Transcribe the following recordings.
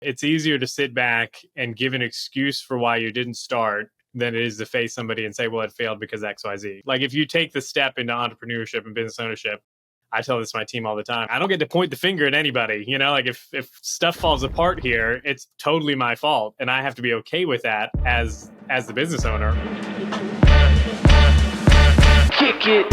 It's easier to sit back and give an excuse for why you didn't start than it is to face somebody and say, well, it failed because XYZ. Like if you take the step into entrepreneurship and business ownership, I tell this to my team all the time. I don't get to point the finger at anybody. Like if stuff falls apart here, it's totally my fault. And I have to be okay with that as the business owner. Kick it.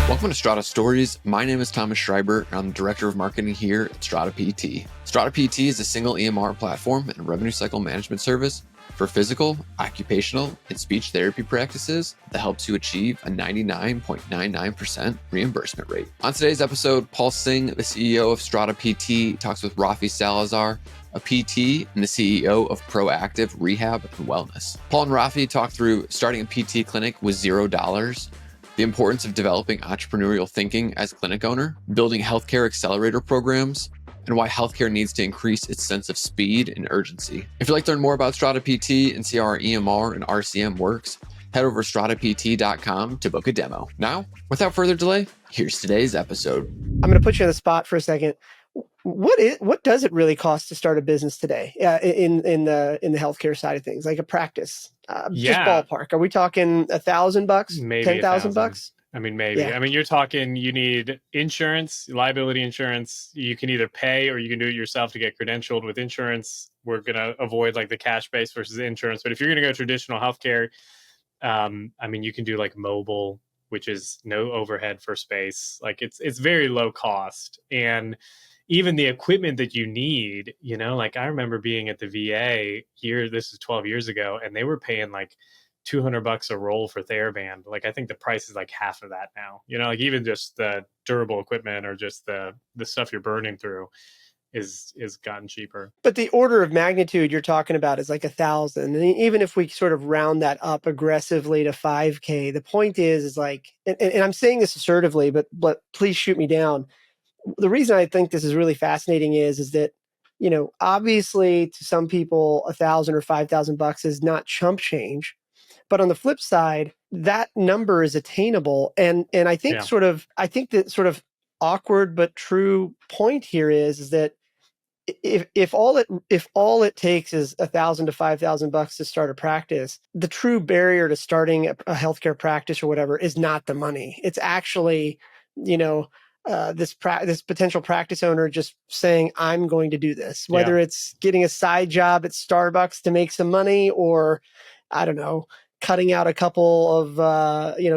Welcome to Strata Stories. My name is Thomas Schreiber, and I'm the Director of Marketing here at Strata PT. Strata PT is a single EMR platform and revenue cycle management service for physical, occupational, and speech therapy practices that helps you achieve a 99.99% reimbursement rate. On today's episode, Paul Singh, the CEO of Strata PT, talks with Rafi Salazar, a PT and the CEO of Proactive Rehab and Wellness. Paul and Rafi talk through starting a PT clinic with $0, the importance of developing entrepreneurial thinking as a clinic owner, building healthcare accelerator programs, and why healthcare needs to increase its sense of speed and urgency. If you'd like to learn more about Strata PT and see how our EMR and RCM works, head over to stratapt.com to book a demo. Now, without further delay, here's today's episode. I'm going to put you on the spot for a second. What does it really cost to start a business today in the healthcare side of things, like a practice? Just ballpark. Are we talking $1,000, Maybe $10,000? I mean, maybe. Yeah. I mean, you're talking, you need insurance, liability insurance. You can either pay or you can do it yourself to get credentialed with insurance. We're going to avoid like the cash base versus insurance. But if you're going to go traditional healthcare, I mean, you can do like mobile, which is no overhead for space. Like it's very low cost. And even the equipment that you need, like I remember being at the VA this is 12 years ago, and they were paying like $200 a roll for TheraBand. Like I think the price is like half of that now. Like even just the durable equipment or just the stuff you're burning through is gotten cheaper. But the order of magnitude you're talking about is like 1,000. And even if we sort of round that up aggressively to 5K, the point is like, and I'm saying this assertively, but please shoot me down. The reason I think this is really fascinating is that, obviously to some people, 1,000 or 5,000 bucks is not chump change. But on the flip side, that number is attainable. And I think the sort of awkward but true point here is that if all it takes is 1,000 to 5,000 bucks to start a practice, the true barrier to starting a healthcare practice or whatever is not the money. It's actually, this potential practice owner just saying, I'm going to do this, whether it's getting a side job at Starbucks to make some money, or I don't know, cutting out a couple of,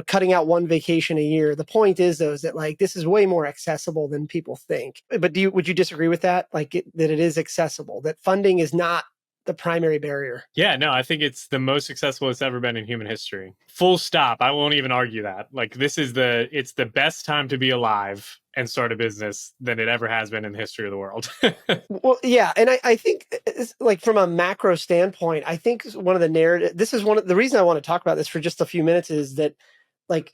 cutting out one vacation a year. The point is, though, is that like, this is way more accessible than people think. But would you disagree with that? Like that it is accessible, that funding is not the primary barrier? Yeah, no, I think it's the most accessible it's ever been in human history. Full stop. I won't even argue that. Like it's the best time to be alive and start a business than it ever has been in the history of the world. Well, yeah. And I think it's like from a macro standpoint, I think one of the narrative, the reason I want to talk about this for just a few minutes is that, like,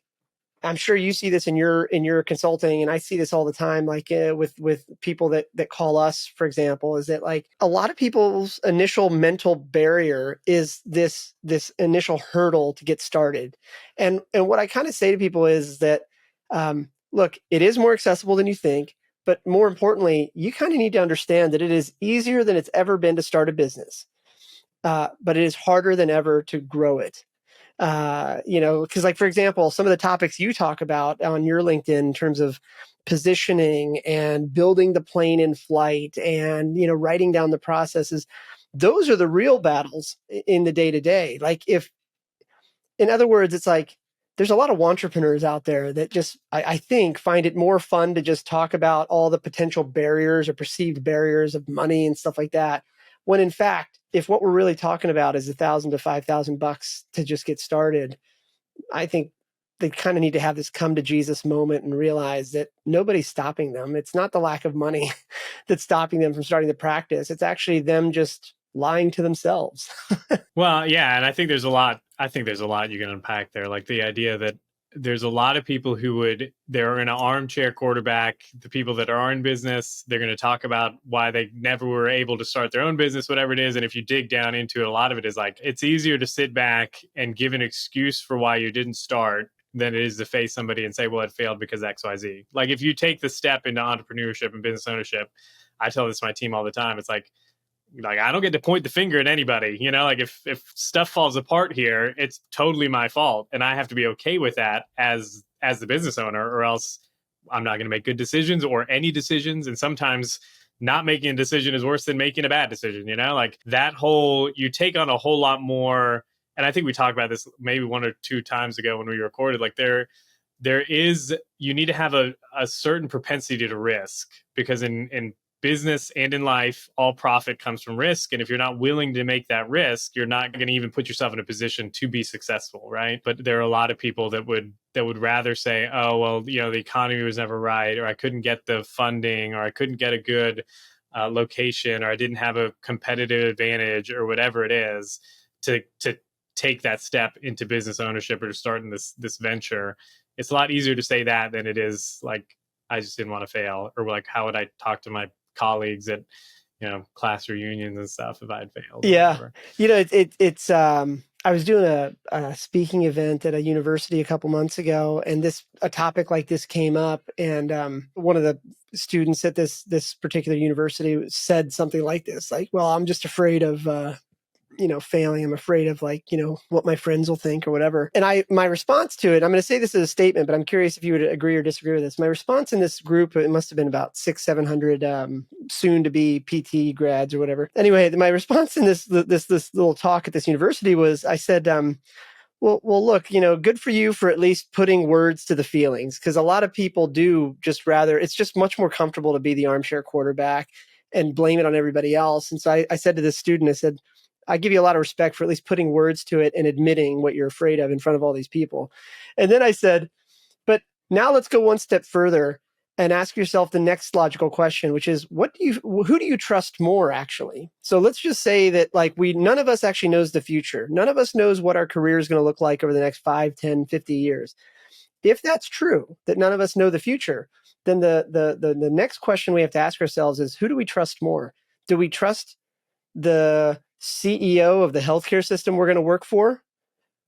I'm sure you see this in your consulting, and I see this all the time, like with people that call us, for example, is that like a lot of people's initial mental barrier is this initial hurdle to get started. And what I kind of say to people is that, look, it is more accessible than you think, but more importantly, you kind of need to understand that it is easier than it's ever been to start a business, but it is harder than ever to grow it. Because like, for example, some of the topics you talk about on your LinkedIn in terms of positioning and building the plane in flight and, writing down the processes, those are the real battles in the day to day. Like in other words, it's like, there's a lot of entrepreneurs out there that just, I think, find it more fun to just talk about all the potential barriers or perceived barriers of money and stuff like that. When in fact, if what we're really talking about is 1,000 to 5,000 bucks to just get started, I think they kind of need to have this come to Jesus moment and realize that nobody's stopping them. It's not the lack of money that's stopping them from starting the practice. It's actually them just lying to themselves. Well, yeah. And I think there's a lot you can unpack there. Like the idea that there's a lot of people they're in an armchair quarterback. The people that are in business, they're going to talk about why they never were able to start their own business, whatever it is. And if you dig down into it, a lot of it is like, it's easier to sit back and give an excuse for why you didn't start than it is to face somebody and say, well, it failed because XYZ. Like if you take the step into entrepreneurship and business ownership, I tell this to my team all the time. It's like I don't get to point the finger at anybody, like if stuff falls apart here, it's totally my fault. And I have to be okay with that as the business owner, or else I'm not going to make good decisions or any decisions. And sometimes not making a decision is worse than making a bad decision, like that you take on a whole lot more. And I think we talked about this maybe 1 or 2 times ago when we recorded, like you need to have a certain propensity to risk, because in business and in life, all profit comes from risk. And if you're not willing to make that risk, you're not going to even put yourself in a position to be successful, right? But there are a lot of people that would rather say, oh, well, the economy was never right, or I couldn't get the funding, or I couldn't get a good location, or I didn't have a competitive advantage, or whatever it is, to take that step into business ownership or to start in this venture. It's a lot easier to say that than it is like, I just didn't want to fail, or like, how would I talk to my colleagues at class reunions and stuff if I had failed. Yeah, it's I was doing a speaking event at a university a couple months ago, and a topic like this came up, and one of the students at this particular university said something like this, like, well, I'm just afraid of failing. I'm afraid of what my friends will think or whatever. And my response to it, I'm going to say this as a statement, but I'm curious if you would agree or disagree with this. My response in this group, it must have been about 600-700 soon to be PT grads or whatever. Anyway, my response in this little talk at this university was, I said, well, look, good for you for at least putting words to the feelings, because a lot of people do it's just much more comfortable to be the armchair quarterback and blame it on everybody else. And so I said to this student, I said, I give you a lot of respect for at least putting words to it and admitting what you're afraid of in front of all these people. And then I said, but now let's go one step further and ask yourself the next logical question, which is, who do you trust more, actually? So let's just say that none of us actually knows the future. None of us knows what our career is going to look like over the next 5, 10, 50 years. If that's true, that none of us know the future, then the next question we have to ask ourselves is, who do we trust more? Do we trust the CEO of the healthcare system we're going to work for,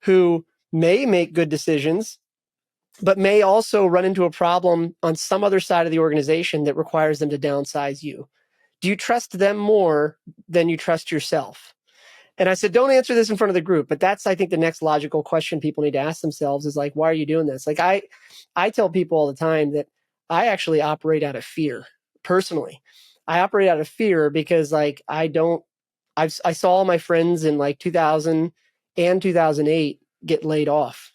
who may make good decisions, but may also run into a problem on some other side of the organization that requires them to downsize you? Do you trust them more than you trust yourself? And I said, don't answer this in front of the group, but that's, I think, the next logical question people need to ask themselves is like, why are you doing this? Like I tell people all the time that I actually operate out of fear. Personally, I operate out of fear because I saw all my friends in 2000 and 2008 get laid off,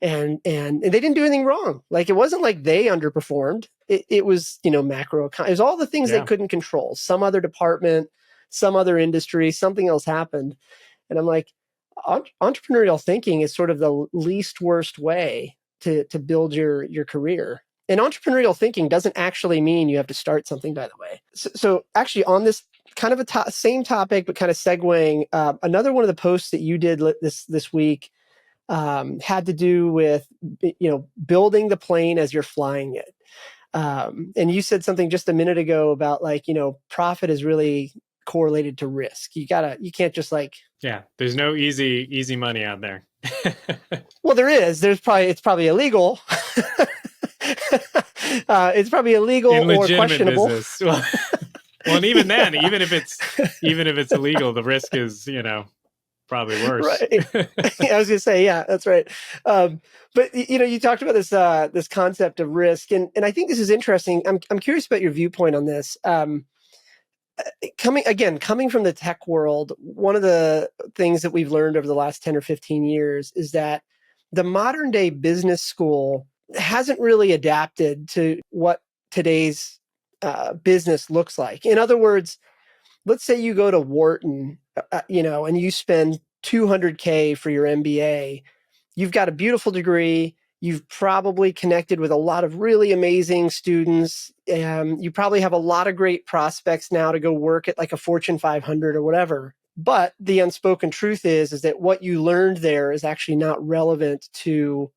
and they didn't do anything wrong. Like, it wasn't like they underperformed. It was, macro. It was all the things they couldn't control. Some other department, some other industry, something else happened. And I'm like, entrepreneurial thinking is sort of the least worst way to build your career. And entrepreneurial thinking doesn't actually mean you have to start something, by the way. So actually, on this kind of same topic, but kind of segueing, another one of the posts that you did this week had to do with building the plane as you're flying it. And you said something just a minute ago about profit is really correlated to risk. You can't just there's no easy money out there. Well, there is. It's probably illegal. It's probably illegal or questionable. Business. Well, and even then, even if it's illegal, the risk is, probably worse. Right. I was going to say, yeah, that's right. But you talked about this concept of risk, and I think this is interesting. I'm curious about your viewpoint on this. Coming from the tech world, one of the things that we've learned over the last 10 or 15 years is that the modern day business school hasn't really adapted to what today's business looks like. In other words, let's say you go to Wharton, and you spend $200K for your MBA. You've got a beautiful degree. You've probably connected with a lot of really amazing students. You probably have a lot of great prospects now to go work at a Fortune 500 or whatever. But the unspoken truth is that what you learned there is actually not relevant to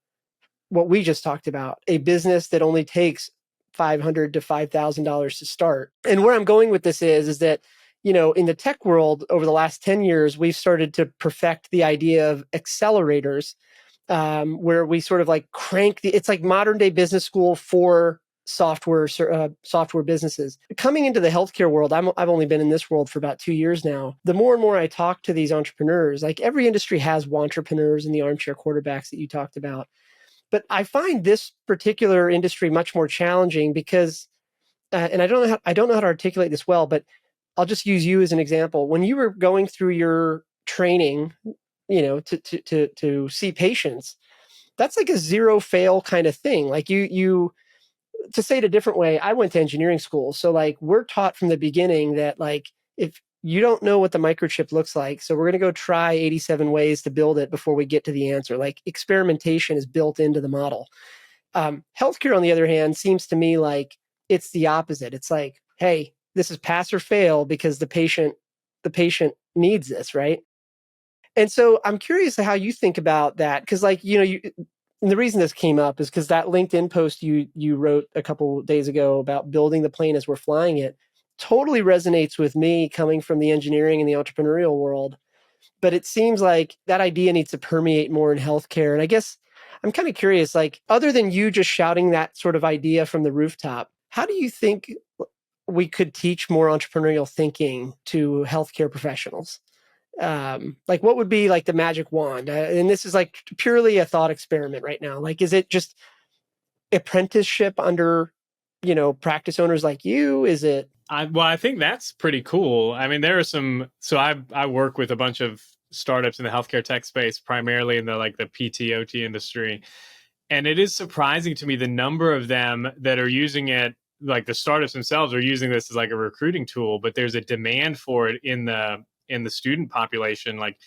what we just talked about, a business that only takes $500 to $5,000 to start. And where I'm going with this is that, in the tech world over the last 10 years, we've started to perfect the idea of accelerators, where we sort of like it's like modern day business school for software businesses. Coming into the healthcare world, I've only been in this world for about 2 years now. The more and more I talk to these entrepreneurs, like every industry has entrepreneurs and the armchair quarterbacks that you talked about. But I find this particular industry much more challenging because, and I don't know how to articulate this well, but I'll just use you as an example. When you were going through your training, to see patients, that's like a zero fail kind of thing. Like you to say it a different way, I went to engineering school. So like we're taught from the beginning that like if you don't know what the microchip looks like, so we're going to go try 87 ways to build it before we get to the answer. Like experimentation is built into the model. Healthcare, on the other hand, seems to me like it's the opposite. It's like, hey, this is pass or fail because the patient needs this, right? And so I'm curious how you think about that because, like, and the reason this came up is because that LinkedIn post you wrote a couple days ago about building the plane as we're flying it totally resonates with me coming from the engineering and the entrepreneurial world. But it seems like that idea needs to permeate more in healthcare. And I guess I'm kind of curious, like, other than you just shouting that sort of idea from the rooftop, how do you think we could teach more entrepreneurial thinking to healthcare professionals? Like what would be like the magic wand? And this is like purely a thought experiment right now. Like, is it just apprenticeship under, practice owners like you? Is it? I think that's pretty cool. I mean, there are some. So I work with a bunch of startups in the healthcare tech space, primarily in the PT/OT industry, and it is surprising to me the number of them that are using it. Like the startups themselves are using this as like a recruiting tool, but there's a demand for it in the student population. Like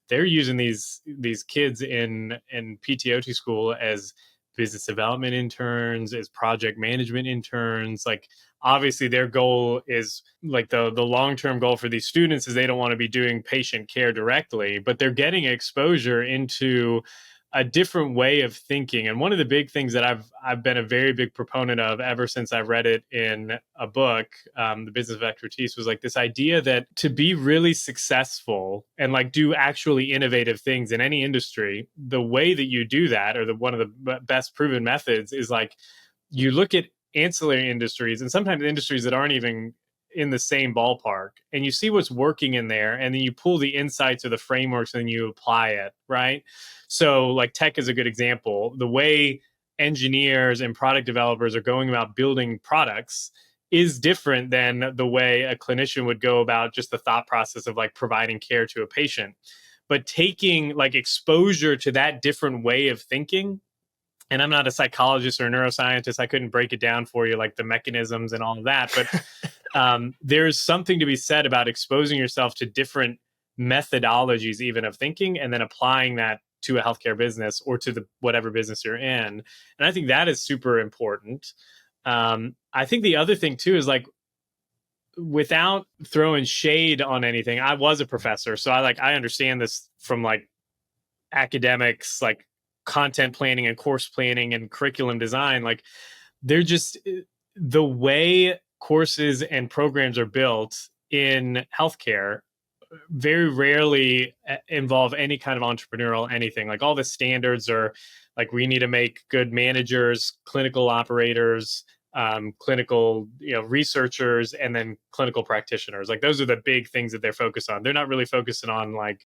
they're using these kids in PT/OT school as business development interns, as project management interns. Like obviously their goal is like the long-term goal for these students is they don't want to be doing patient care directly, but they're getting exposure into a different way of thinking. And one of the big things that I've been a very big proponent of ever since I read it in a book, The Business of Expertise, was like this idea that to be really successful and like do actually innovative things in any industry, the way that you do that, or one of the best proven methods, is like you look at ancillary industries and sometimes industries that aren't even in the same ballpark, and you see what's working in there, and then you pull the insights or the frameworks and you apply it, right? So like tech is a good example. The way engineers and product developers are going about building products is different than the way a clinician would go about just the thought process of like providing care to a patient. But taking like exposure to that different way of thinking, and I'm not a psychologist or a neuroscientist, I couldn't break it down for you, like the mechanisms and all of that. But there's something to be said about exposing yourself to different methodologies, even of thinking, and then applying that to a healthcare business or to the whatever business you're in. And I think that is super important. I think the other thing too is like, without throwing shade on anything, I was a professor, so I understand this from like academics, like content planning and course planning and curriculum design. Like they're just the way courses and programs are built in healthcare very rarely involve any kind of entrepreneurial anything. Like all the standards are like, we need to make good managers, clinical operators, clinical researchers, and then clinical practitioners. Like those are the big things that they're focused on. They're not really focusing on like,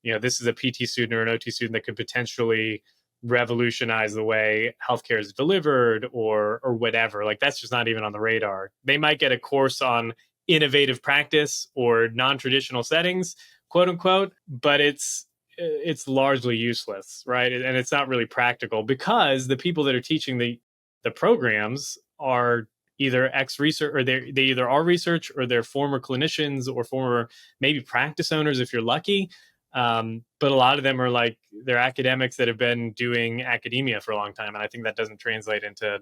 this is a PT student or an OT student that could potentially revolutionize the way healthcare is delivered or whatever. Like that's just not even on the radar. They might get a course on innovative practice or non-traditional settings, quote unquote, but it's largely useless, right? And it's not really practical because the people that are teaching the programs are either ex-research, or they either are research, or they're former clinicians or former maybe practice owners if you're lucky. But a lot of them are like, they're academics that have been doing academia for a long time. And I think that doesn't translate into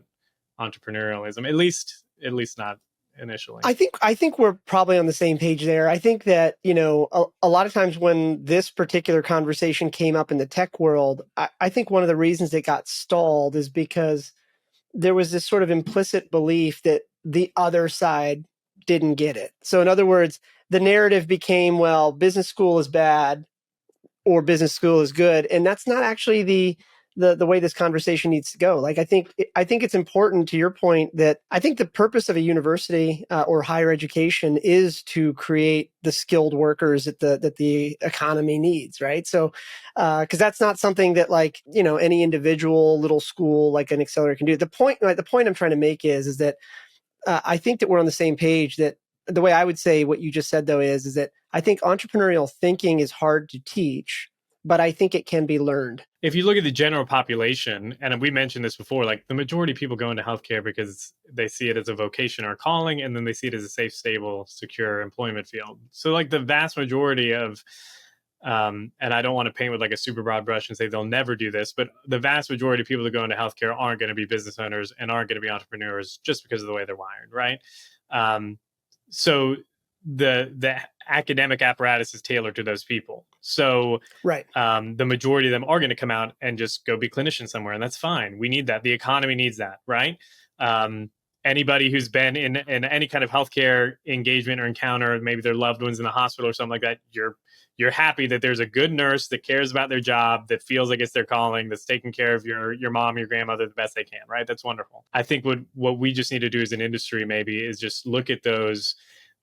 entrepreneurialism, at least not initially. I think we're probably on the same page there. I think that, a lot of times when this particular conversation came up in the tech world, I think one of the reasons it got stalled is because there was this sort of implicit belief that the other side didn't get it. So in other words, the narrative became, well, business school is bad or business school is good. And that's not actually the way this conversation needs to go. Like, I think it's important, to your point, that I think the purpose of a university or higher education is to create the skilled workers that the economy needs, right? So, because that's not something that, like, any individual little school like an accelerator can do. The point I'm trying to make is that I think that we're on the same page. That the way I would say what you just said, though, is that I think entrepreneurial thinking is hard to teach, but I think it can be learned. If you look at the general population, and we mentioned this before, like the majority of people go into healthcare because they see it as a vocation or a calling, and then they see it as a safe, stable, secure employment field. So like the vast majority of, and I don't want to paint with like a super broad brush and say they'll never do this, but the vast majority of people that go into healthcare aren't going to be business owners and aren't going to be entrepreneurs just because of the way they're wired, right? So the academic apparatus is tailored to those people. So right. The majority of them are going to come out and just go be clinicians somewhere, and that's fine. We need that. The economy needs that, right? Anybody who's been in any kind of healthcare engagement or encounter, maybe their loved ones in the hospital or something like that, you're happy that there's a good nurse that cares about their job, that feels like it's their calling, that's taking care of your mom, your grandmother the best they can, right? That's wonderful. I think what we just need to do as an industry maybe is just look at those,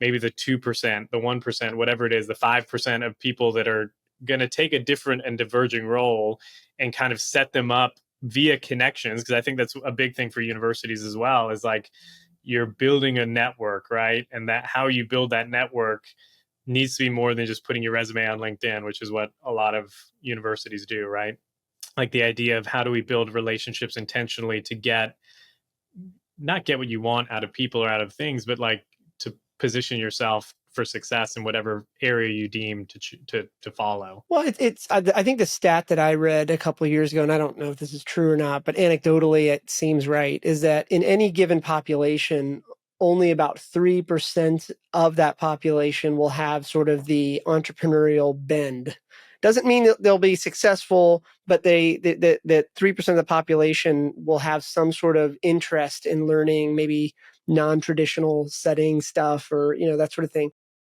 maybe the 2%, the 1%, whatever it is, the 5% of people that are going to take a different and diverging role and kind of set them up via connections. Because I think that's a big thing for universities as well, is like you're building a network, right? And that how you build that network needs to be more than just putting your resume on LinkedIn, which is what a lot of universities do, right? Like the idea of how do we build relationships intentionally to not get what you want out of people or out of things, but like to position yourself for success in whatever area you deem to follow. Well, I think the stat that I read a couple of years ago, and I don't know if this is true or not, but anecdotally it seems right, is that in any given population, only about 3% of that population will have sort of the entrepreneurial bend. Doesn't mean that they'll be successful, but that 3% of the population will have some sort of interest in learning maybe non-traditional setting stuff, or that sort of thing.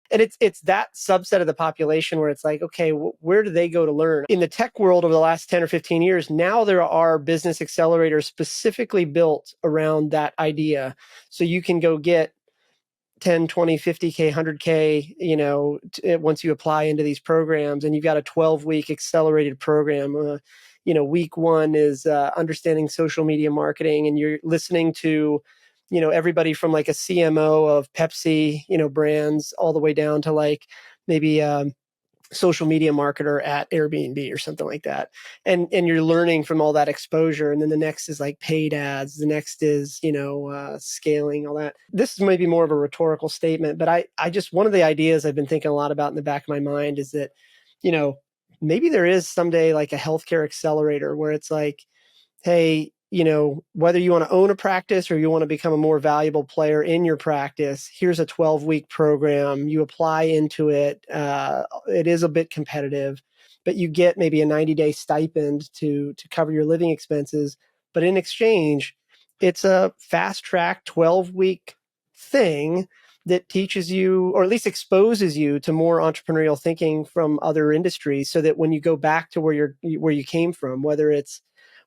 And it's that subset of the population where it's like, okay, where do they go to learn? In the tech world over the last 10 or 15 years, now there are business accelerators specifically built around that idea. So you can go get 10, 20, 50K, 100K, once you apply into these programs, and you've got a 12-week accelerated program. Week one is understanding social media marketing, and you're listening to everybody from like a CMO of Pepsi, brands, all the way down to like maybe social media marketer at Airbnb or something like that. And you're learning from all that exposure. And then the next is like paid ads. The next is, scaling, all that. This is maybe more of a rhetorical statement, but I just, one of the ideas I've been thinking a lot about in the back of my mind is that, maybe there is someday like a healthcare accelerator where it's like, hey, whether you want to own a practice or you want to become a more valuable player in your practice, here's a 12-week program. You apply into it. It is a bit competitive, but you get maybe a 90-day stipend to cover your living expenses. But in exchange, it's a fast-track 12-week thing that teaches you, or at least exposes you to more entrepreneurial thinking from other industries, so that when you go back to where you came from, whether it's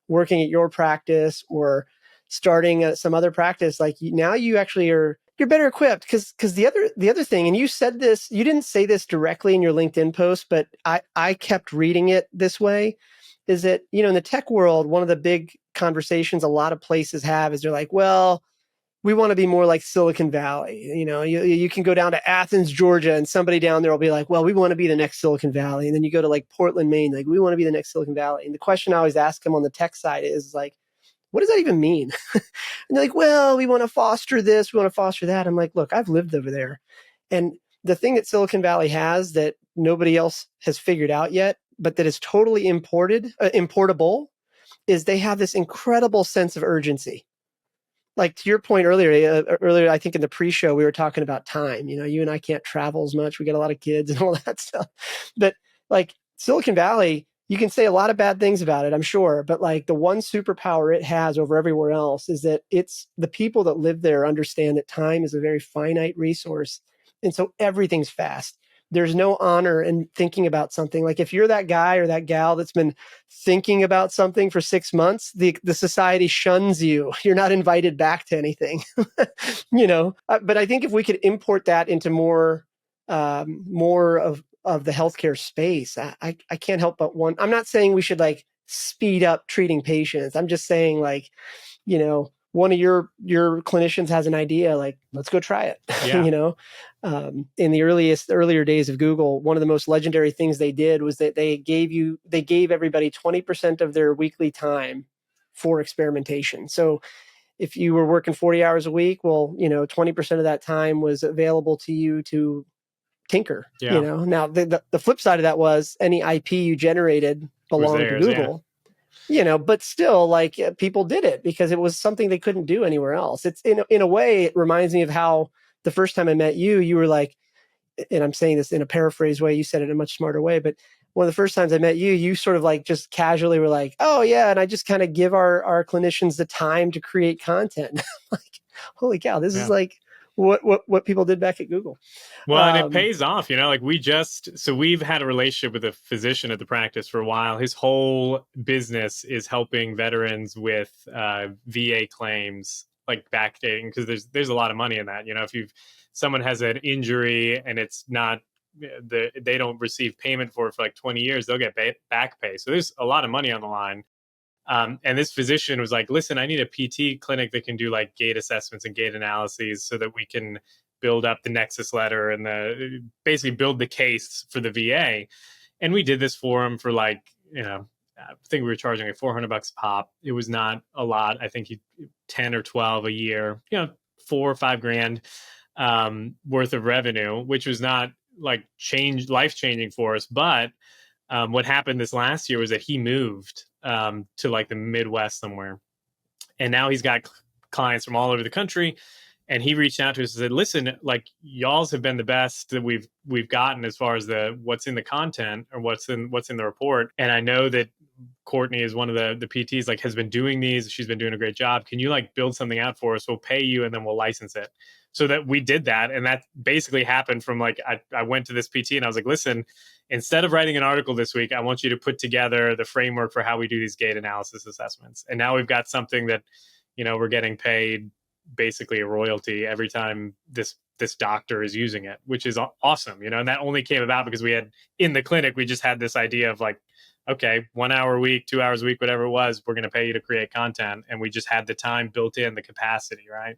working at your practice or starting some other practice, like now you actually you're better equipped. Because the other thing, and you said this, you didn't say this directly in your LinkedIn post, but I kept reading it this way, is that, in the tech world, one of the big conversations a lot of places have is they're like, well, we want to be more like Silicon Valley. You can go down to Athens, Georgia, and somebody down there will be like, well, we want to be the next Silicon Valley. And then you go to like Portland, Maine, like, we want to be the next Silicon Valley. And the question I always ask them on the tech side is like, what does that even mean? And they're like, well, we want to foster this, we want to foster that. I'm like, look, I've lived over there. And the thing that Silicon Valley has that nobody else has figured out yet, but that is totally importable, is they have this incredible sense of urgency. like to your point earlier, I think in the pre-show we were talking about time. You and I can't travel as much. We got a lot of kids and all that stuff. But like Silicon Valley, you can say a lot of bad things about it, I'm sure. But like the one superpower it has over everywhere else is that it's the people that live there understand that time is a very finite resource. And so everything's fast. There's no honor in thinking about something. Like if you're that guy or that gal that's been thinking about something for 6 months, the society shuns you. You're not invited back to anything. But I think if we could import that into more of the healthcare space, I can't help but one. I'm not saying we should like speed up treating patients. I'm just saying like, one of your clinicians has an idea, like let's go try it. Yeah. In the earlier days of Google, one of the most legendary things they did was that they gave everybody 20% of their weekly time for experimentation. So if you were working 40 hours a week, well, 20% of that time was available to you to tinker. Yeah. Now the flip side of that was any IP you generated belonged to Google. But still, like people did it because it was something they couldn't do anywhere else. It's in a way, it reminds me of how the first time I met you, you were like, and I'm saying this in a paraphrase way, you said it in a much smarter way, but one of the first times I met you, you sort of like just casually were like, oh yeah, and I just kind of give our clinicians the time to create content. Like, holy cow, this is like what people did back at Google. Well, and it pays off, like we've had a relationship with a physician at the practice for a while. His whole business is helping veterans with VA claims, like backdating, because there's a lot of money in that. If someone has an injury and it's not, they don't receive payment for like 20 years, they'll get back pay. So there's a lot of money on the line. And this physician was like, listen, I need a PT clinic that can do like gait assessments and gait analyses so that we can build up the nexus letter and basically build the case for the VA. And we did this for him for like, I think we were charging like $400 a pop. It was not a lot. I think 10 or 12 a year, 4 or 5 grand worth of revenue, which was not like life changing for us. But what happened this last year was that he moved to like the Midwest somewhere. And now he's got clients from all over the country. And he reached out to us and said, listen, like y'all's have been the best that we've gotten as far as what's in the content or what's in the report. And I know that Courtney is one of the PTs, like has been doing these. She's been doing a great job. Can you like build something out for us? We'll pay you and then we'll license it. So that we did that. And that basically happened from like, I went to this PT and I was like, listen, instead of writing an article this week, I want you to put together the framework for how we do these gait analysis assessments. And now we've got something that, we're getting paid basically a royalty every time this doctor is using it, which is awesome, and that only came about because we had in the clinic, we just had this idea of like, okay, 1 hour a week, 2 hours a week, whatever it was, we're going to pay you to create content. And we just had the time built in, the capacity, right?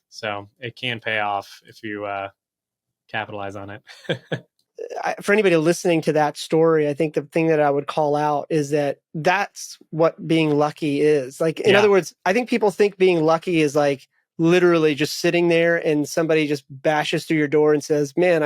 So it can pay off if you capitalize on it. For anybody listening to that story, I think the thing that I would call out is that that's what being lucky is. Like, in other words, I think people think being lucky is like literally just sitting there and somebody just bashes through your door and says, man,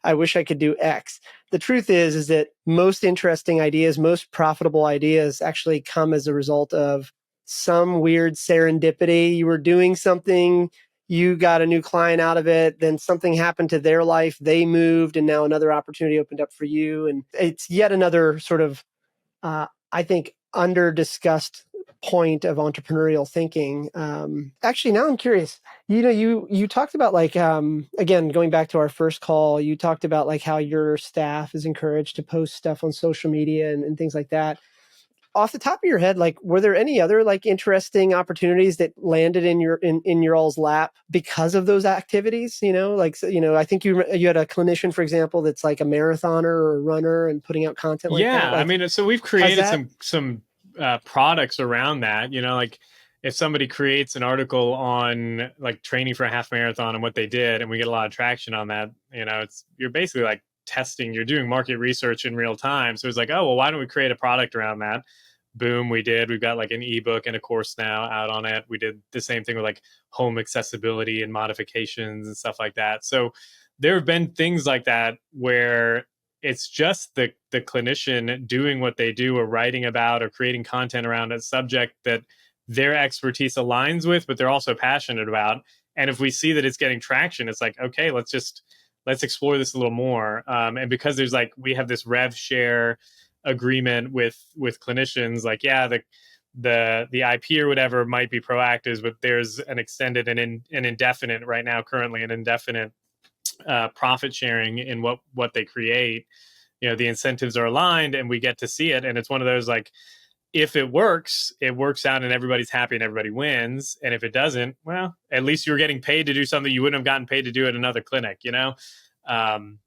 I wish I could do X. The truth is that most interesting ideas, most profitable ideas actually come as a result of some weird serendipity. You were doing something, you got a new client out of it, then something happened to their life, they moved, and now another opportunity opened up for you. And it's yet another sort of, I think, under-discussed point of entrepreneurial thinking. Actually, now I'm curious. You talked about like, again, going back to our first call, you talked about like how your staff is encouraged to post stuff on social media and things like that. Off the top of your head, like, were there any other like interesting opportunities that landed in your all's lap because of those activities? I think you had a clinician, for example, that's like a marathoner or a runner and putting out content like that. Like, I mean, so we've created some products around that. Like if somebody creates an article on like training for a half marathon and what they did, and we get a lot of traction on that, you're basically like testing, you're doing market research in real time. So it's like, oh, well, why don't we create a product around that? Boom, we did. We've got like an ebook and a course now out on it. We did the same thing with like home accessibility and modifications and stuff like that. So there have been things like that where it's just the clinician doing what they do or writing about or creating content around a subject that their expertise aligns with, but they're also passionate about. And if we see that it's getting traction, it's like, okay, let's explore this a little more. And because there's like, we have this rev share agreement with clinicians, like, yeah, the IP or whatever might be proactive, but there's an extended and an indefinite right now, currently an indefinite profit sharing in what they create. The incentives are aligned and we get to see it. And it's one of those, like, if it works out and everybody's happy and everybody wins. And if it doesn't, well, at least you're getting paid to do something you wouldn't have gotten paid to do at another clinic,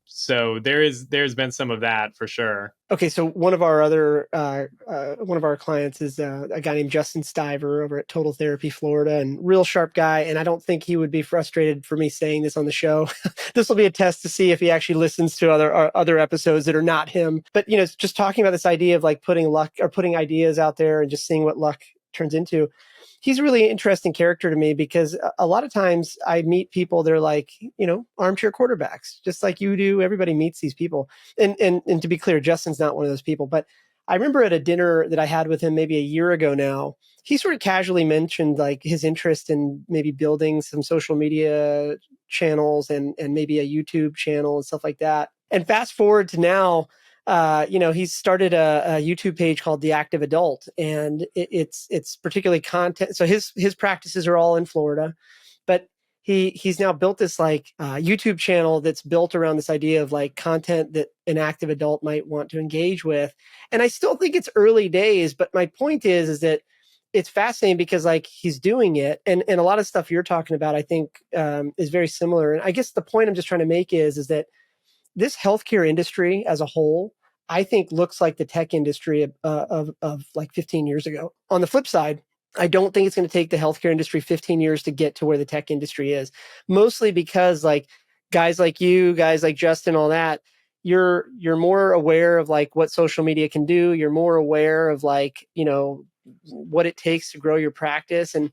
So there's been some of that for sure. Okay, so one of our clients is a guy named Justin Stiver over at Total Therapy Florida, and real sharp guy. And I don't think he would be frustrated for me saying this on the show. This will be a test to see if he actually listens to other episodes that are not him. But just talking about this idea of like putting luck or putting ideas out there and just seeing what luck turns into. He's a really interesting character to me because a lot of times I meet people, they're like, armchair quarterbacks, just like you do. Everybody meets these people. And to be clear, Justin's not one of those people. But I remember at a dinner that I had with him maybe a year ago now, he sort of casually mentioned like his interest in maybe building some social media channels and maybe a YouTube channel and stuff like that. And fast forward to now, he's started a YouTube page called The Active Adult, and it's particularly content. So his practices are all in Florida, but he's now built this like YouTube channel that's built around this idea of like content that an active adult might want to engage with. And I still think it's early days, but my point is that it's fascinating because like he's doing it, and a lot of stuff you're talking about, I think, is very similar. And I guess the point I'm just trying to make is that this healthcare industry as a whole, I think, looks like the tech industry of like 15 years ago. On the flip side, I don't think it's going to take the healthcare industry 15 years to get to where the tech industry is, mostly because like guys like you, guys like Justin, all that, you're more aware of like what social media can do. You're more aware of like, what it takes to grow your practice. And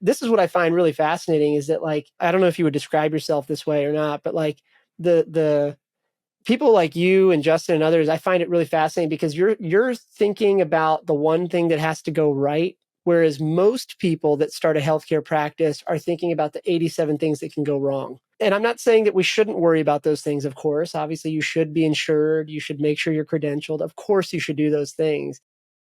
this is what I find really fascinating is that like, I don't know if you would describe yourself this way or not, but like, the people like you and Justin and others, I find it really fascinating because you're thinking about the one thing that has to go right, whereas most people that start a healthcare practice are thinking about the 87 things that can go wrong. And I'm not saying that we shouldn't worry about those things, of course. Obviously, you should be insured. You should make sure you're credentialed. Of course, you should do those things.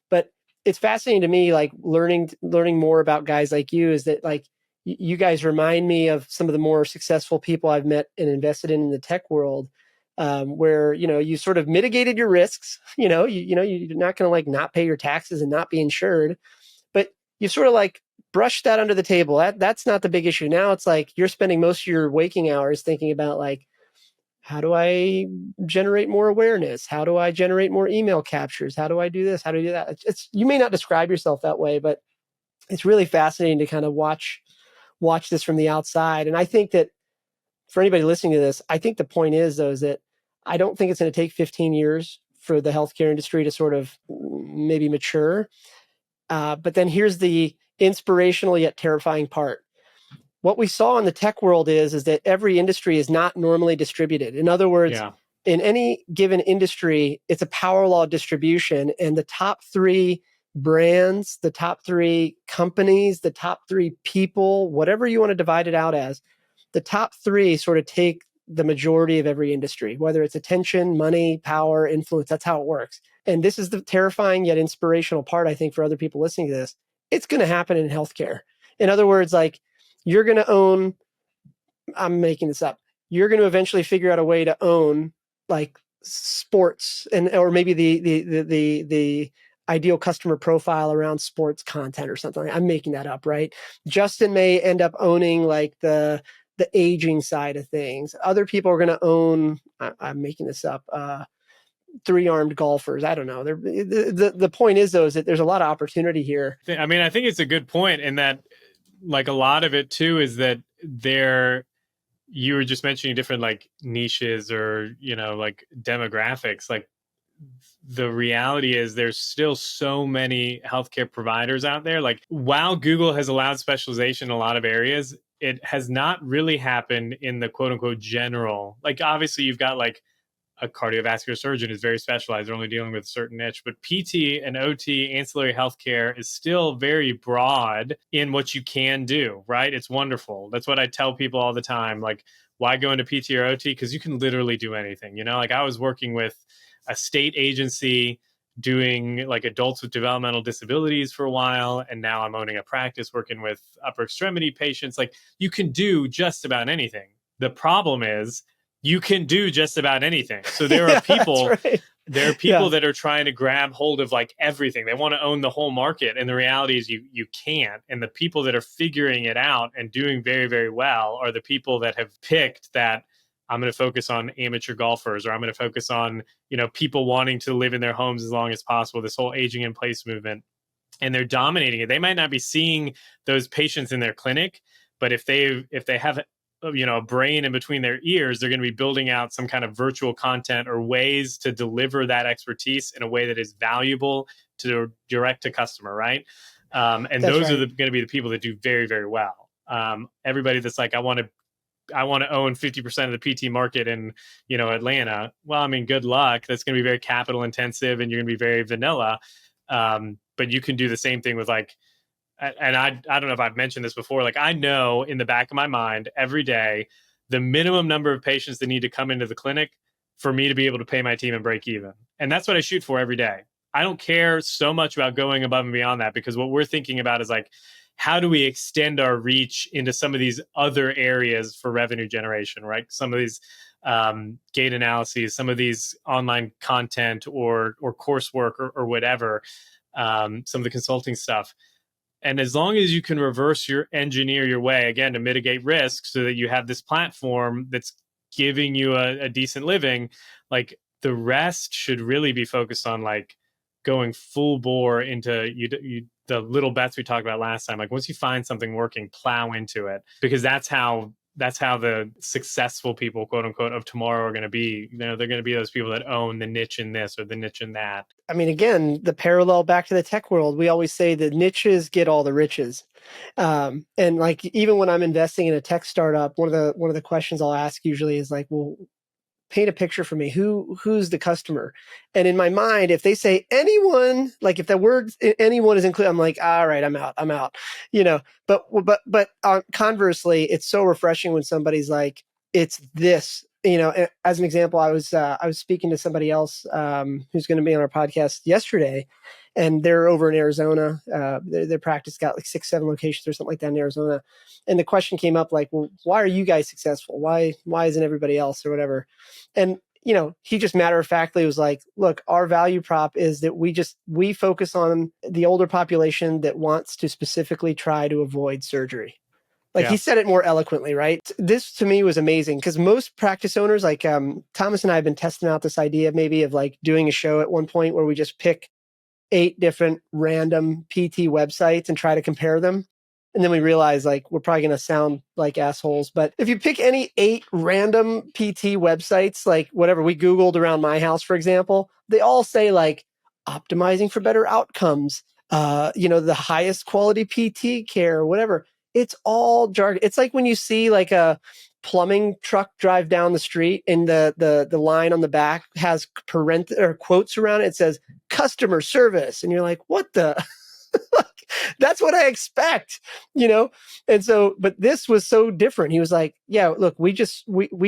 But it's fascinating to me, like learning more about guys like you, is that like you guys remind me of some of the more successful people I've met and invested in the tech world, where you sort of mitigated your risks. You're not going to like not pay your taxes and not be insured, but you sort of like brush that under the table. That's not the big issue. Now it's like you're spending most of your waking hours thinking about like, how do I generate more awareness? How do I generate more email captures? How do I do this? How do I do that? You may not describe yourself that way, but it's really fascinating to kind of watch this from the outside. And I think that for anybody listening to this, I think the point is, though, is that I don't think it's going to take 15 years for the healthcare industry to sort of maybe mature. But then here's the inspirational yet terrifying part. What we saw in the tech world is that every industry is not normally distributed. In other words, in any given industry, it's a power law distribution, and the top 3 brands, the top 3 companies, the top 3 people, whatever you want to divide it out as, the top 3 sort of take the majority of every industry, whether it's attention, money, power, influence. That's how it works. And this is the terrifying yet inspirational part, I think, for other people listening to this. It's going to happen in healthcare. In other words, like you're going to own, I'm making this up, you're going to eventually figure out a way to own like sports or maybe the ideal customer profile around sports content or something. I'm making that up, right? Justin may end up owning like the aging side of things. Other people are going to own, I'm making this up, 3-armed golfers. I don't know. The point is, though, is that there's a lot of opportunity here. I mean, I think it's a good point in that, like, a lot of it too is that you were just mentioning different like niches or, like demographics. Like the reality is there's still so many healthcare providers out there. Like while Google has allowed specialization in a lot of areas, it has not really happened in the quote unquote general. Like obviously you've got like a cardiovascular surgeon is very specialized. They're only dealing with a certain niche. But PT and OT, ancillary healthcare, is still very broad in what you can do, right? It's wonderful. That's what I tell people all the time. Like, why go into PT or OT? Because you can literally do anything. Like I was working with a state agency doing like adults with developmental disabilities for a while, and now I'm owning a practice working with upper extremity patients. Like, you can do just about anything. The problem is you can do just about anything. So there are people right. there are people that are trying to grab hold of like everything. They want to own the whole market, and the reality is you can't. And the people that are figuring it out and doing very, very well are the people that have picked that I'm going to focus on amateur golfers, or I'm going to focus on, people wanting to live in their homes as long as possible, this whole aging in place movement. And they're dominating it. They might not be seeing those patients in their clinic, but if they have a brain in between their ears, they're going to be building out some kind of virtual content or ways to deliver that expertise in a way that is valuable to direct to customer, right? And That's those right. are going to be the people that do very, very well. Everybody that's like, I want to own 50% of the PT market in, Atlanta. Well, I mean, good luck. That's going to be very capital intensive, and you're going to be very vanilla. But you can do the same thing with like, and I don't know if I've mentioned this before. Like, I know in the back of my mind every day the minimum number of patients that need to come into the clinic for me to be able to pay my team and break even. And that's what I shoot for every day. I don't care so much about going above and beyond that, because what we're thinking about is like, how do we extend our reach into some of these other areas for revenue generation, right? Some of these gait analyses, some of these online content or coursework or whatever, some of the consulting stuff. And as long as you can engineer your way, again, to mitigate risk so that you have this platform that's giving you a decent living, like, the rest should really be focused on like going full bore into the little bets we talked about last time. Like, once you find something working, plow into it, because that's how the successful people, quote unquote, of tomorrow are going to be. They're going to be those people that own the niche in this or the niche in that. I mean, again, the parallel back to the tech world, we always say the niches get all the riches. And like, even when I'm investing in a tech startup, one of the questions I'll ask usually is like, well, paint a picture for me. Who's the customer? And in my mind, if they say anyone, like if the word anyone is included, I'm like, all right, I'm out. But conversely, it's so refreshing when somebody's like, it's this. As an example, I was speaking to somebody else who's going to be on our podcast yesterday, and they're over in Arizona. Their practice got like 6-7 locations or something like that in Arizona. And the question came up like, well, why are you guys successful? Why isn't everybody else or whatever? And he just matter of factly was like, look, our value prop is that we focus on the older population that wants to specifically try to avoid surgery. Like, he said it more eloquently, right? This to me was amazing, because most practice owners, like Thomas and I have been testing out this idea maybe of like doing a show at one point where we just pick 8 different random PT websites and try to compare them. And then we realize like we're probably going to sound like assholes. But if you pick any 8 random PT websites, like whatever we Googled around my house, for example, they all say like optimizing for better outcomes, the highest quality PT care, whatever. It's all jargon. It's like when you see like a plumbing truck drive down the street and the line on the back has quotes around it. It says customer service. And you're like, what the? Like, that's what I expect, And so, but this was so different. He was like, yeah, look, we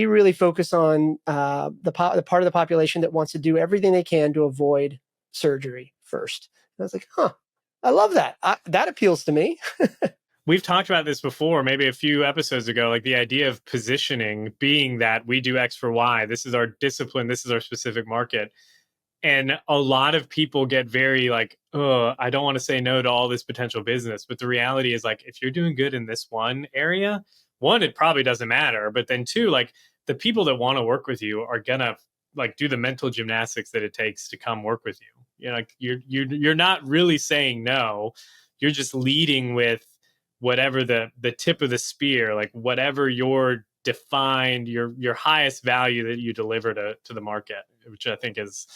really focus on the part of the population that wants to do everything they can to avoid surgery first. And I was like, I love that. That appeals to me. We've talked about this before, maybe a few episodes ago, like the idea of positioning being that we do X for Y. This is our discipline. This is our specific market. And a lot of people get very like, oh, I don't want to say no to all this potential business. But the reality is, like, if you're doing good in this one area, one, it probably doesn't matter. But then two, like, the people that want to work with you are going to like do the mental gymnastics that it takes to come work with you. Like, you're not really saying no. You're just leading with whatever the tip of the spear, like whatever your defined, your highest value that you deliver to the market, which I think is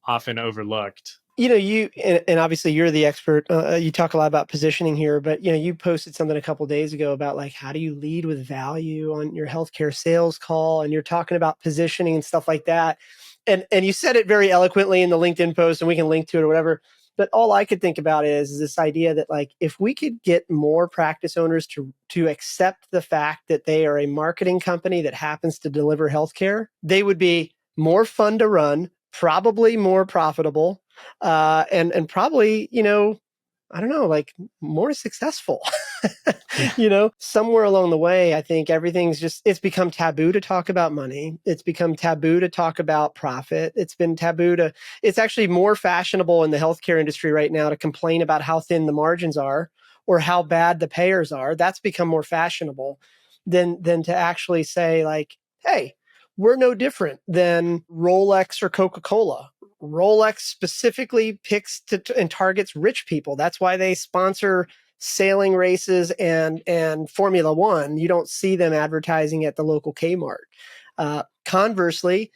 often overlooked. You and obviously you're the expert. You talk a lot about positioning here, but you posted something a couple of days ago about like, how do you lead with value on your healthcare sales call, and you're talking about positioning and stuff like that. and you said it very eloquently in the LinkedIn post, and we can link to it or whatever. But all I could think about is this idea that, like, if we could get more practice owners to accept the fact that they are a marketing company that happens to deliver healthcare, they would be more fun to run, probably more profitable, and probably, I don't know, like, more successful. Yeah. Somewhere along the way, I think it's become taboo to talk about money. It's become taboo to talk about profit. It's actually more fashionable in the healthcare industry right now to complain about how thin the margins are or how bad the payers are. That's become more fashionable than to actually say, like, hey, we're no different than Rolex or Coca-Cola. Rolex specifically picks and targets rich people. That's why they sponsor sailing races and Formula One. You don't see them advertising at the local Kmart. Conversely,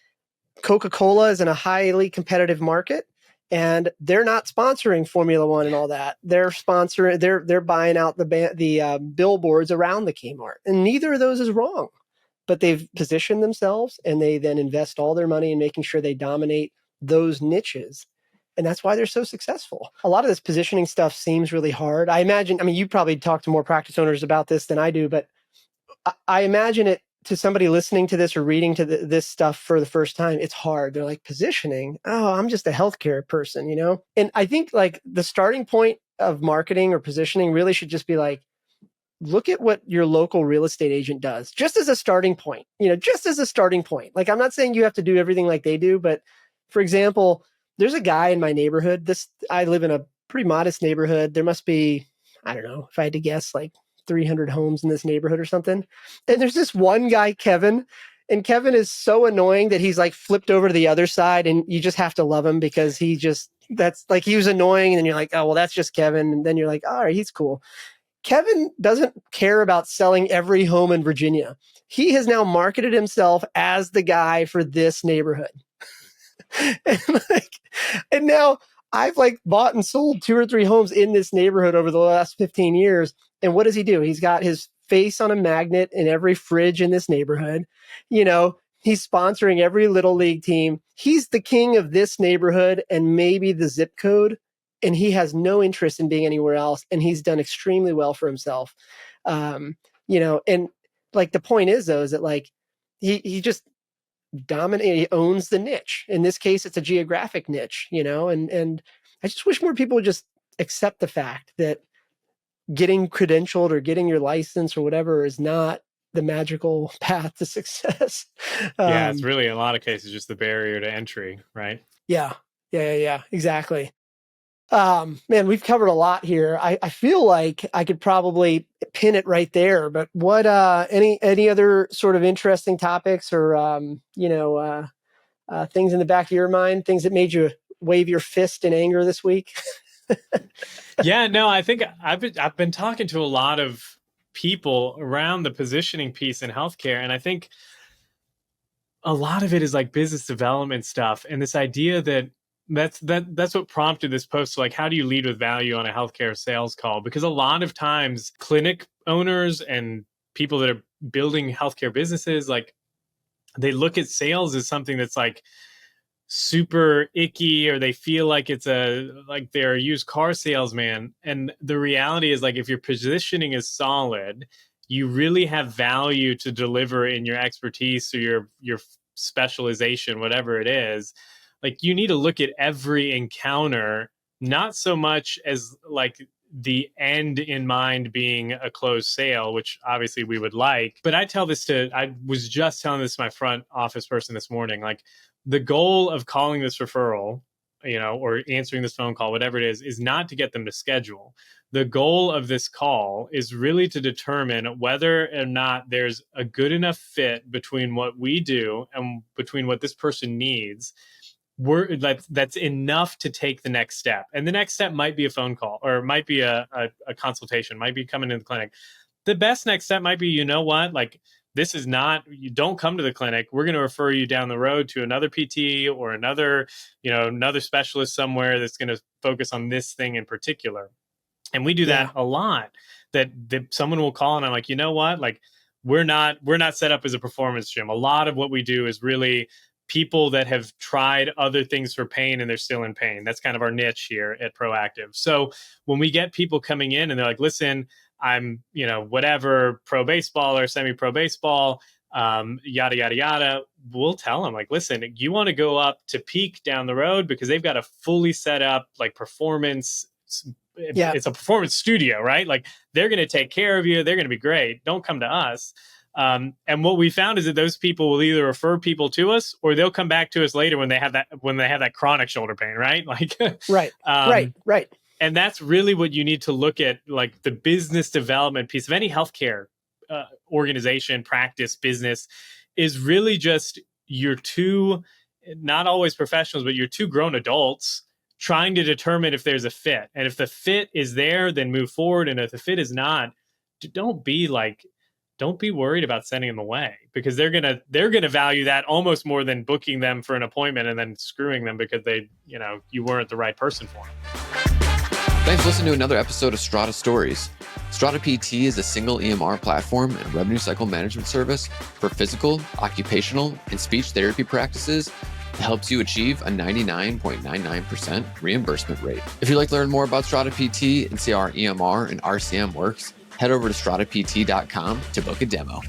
Coca-Cola is in a highly competitive market, and they're not sponsoring Formula One and all that. They're buying out the billboards around the Kmart, and neither of those is wrong. But they've positioned themselves, and they then invest all their money in making sure they dominate those niches. And that's why they're so successful. A lot of this positioning stuff seems really hard. I mean, you probably talk to more practice owners about this than I do, but I imagine it to somebody listening to this or reading to this stuff for the first time. It's hard. They're like, positioning? Oh, I'm just a healthcare person, And I think, like, the starting point of marketing or positioning really should just be like, look at what your local real estate agent does, just as a starting point, just as a starting point. Like, I'm not saying you have to do everything like they do, but for example, there's a guy in my neighborhood. I live in a pretty modest neighborhood. There must be, I don't know, if I had to guess, like 300 homes in this neighborhood or something. And there's this one guy, Kevin, and Kevin is so annoying that he's like flipped over to the other side, and you just have to love him because that's like, he was annoying. And then you're like, oh, well, that's just Kevin. And then you're like, all right, he's cool. Kevin doesn't care about selling every home in Virginia. He has now marketed himself as the guy for this neighborhood. and, like, and now I've like bought and sold 2 or 3 homes in this neighborhood over the last 15 years. And what does he do? He's got his face on a magnet in every fridge in this neighborhood. He's sponsoring every little league team. He's the king of this neighborhood and maybe the zip code. And he has no interest in being anywhere else. And he's done extremely well for himself. And like, the point is, though, is that, like, he just he owns the niche. In this case, it's a geographic niche, and I just wish more people would just accept the fact that getting credentialed or getting your license or whatever is not the magical path to success. Yeah, it's really, in a lot of cases, just the barrier to entry, right? Yeah, exactly. Man, we've covered a lot here. I feel like I could probably pin it right there, but what, any other sort of interesting topics or, things in the back of your mind, things that made you wave your fist in anger this week? Yeah, no, I think I've been talking to a lot of people around the positioning piece in healthcare, and I think a lot of it is like business development stuff, and this idea that's what prompted this post. Like, how do you lead with value on a healthcare sales call? Because a lot of times clinic owners and people that are building healthcare businesses, like, they look at sales as something that's like super icky, or they feel like they're a used car salesman. And the reality is, like, if your positioning is solid, you really have value to deliver in your expertise or your specialization, whatever it is. Like, you need to look at every encounter, not so much as like the end in mind being a closed sale, which obviously we would like. But I was just telling this to my front office person this morning, like, the goal of calling this referral, or answering this phone call, whatever it is not to get them to schedule. The goal of this call is really to determine whether or not there's a good enough fit between what we do and between what this person needs. That's enough to take the next step. And the next step might be a phone call, or it might be a consultation, might be coming to the clinic. The best next step might be, like, this is not, you don't come to the clinic. We're going to refer you down the road to another PT or another specialist somewhere that's going to focus on this thing in particular. And we do that a lot, that someone will call and I'm like, like, we're not set up as a performance gym. A lot of what we do is really people that have tried other things for pain and they're still in pain. That's kind of our niche here at Proactive. So when we get people coming in and they're like, listen, I'm, whatever, pro baseball or semi-pro baseball, yada, yada, yada, we'll tell them like, listen, you want to go up to peak down the road because they've got a fully set up like performance. It's a performance studio, right? Like they're going to take care of you. They're going to be great. Don't come to us. And what we found is that those people will either refer people to us or they'll come back to us later when they have that chronic shoulder pain, right? Like, right. And that's really what you need to look at, like the business development piece of any healthcare organization, practice, business is really just your two, not always professionals, but your two grown adults trying to determine if there's a fit. And if the fit is there, then move forward. And if the fit is not, don't be worried about sending them away because they're gonna value that almost more than booking them for an appointment and then screwing them because you weren't the right person for them. Thanks for listening to another episode of Strata Stories. Strata PT is a single EMR platform and revenue cycle management service for physical, occupational, and speech therapy practices that helps you achieve a 99.99% reimbursement rate. If you'd like to learn more about Strata PT and see how our EMR and RCM works, head over to stratapt.com to book a demo.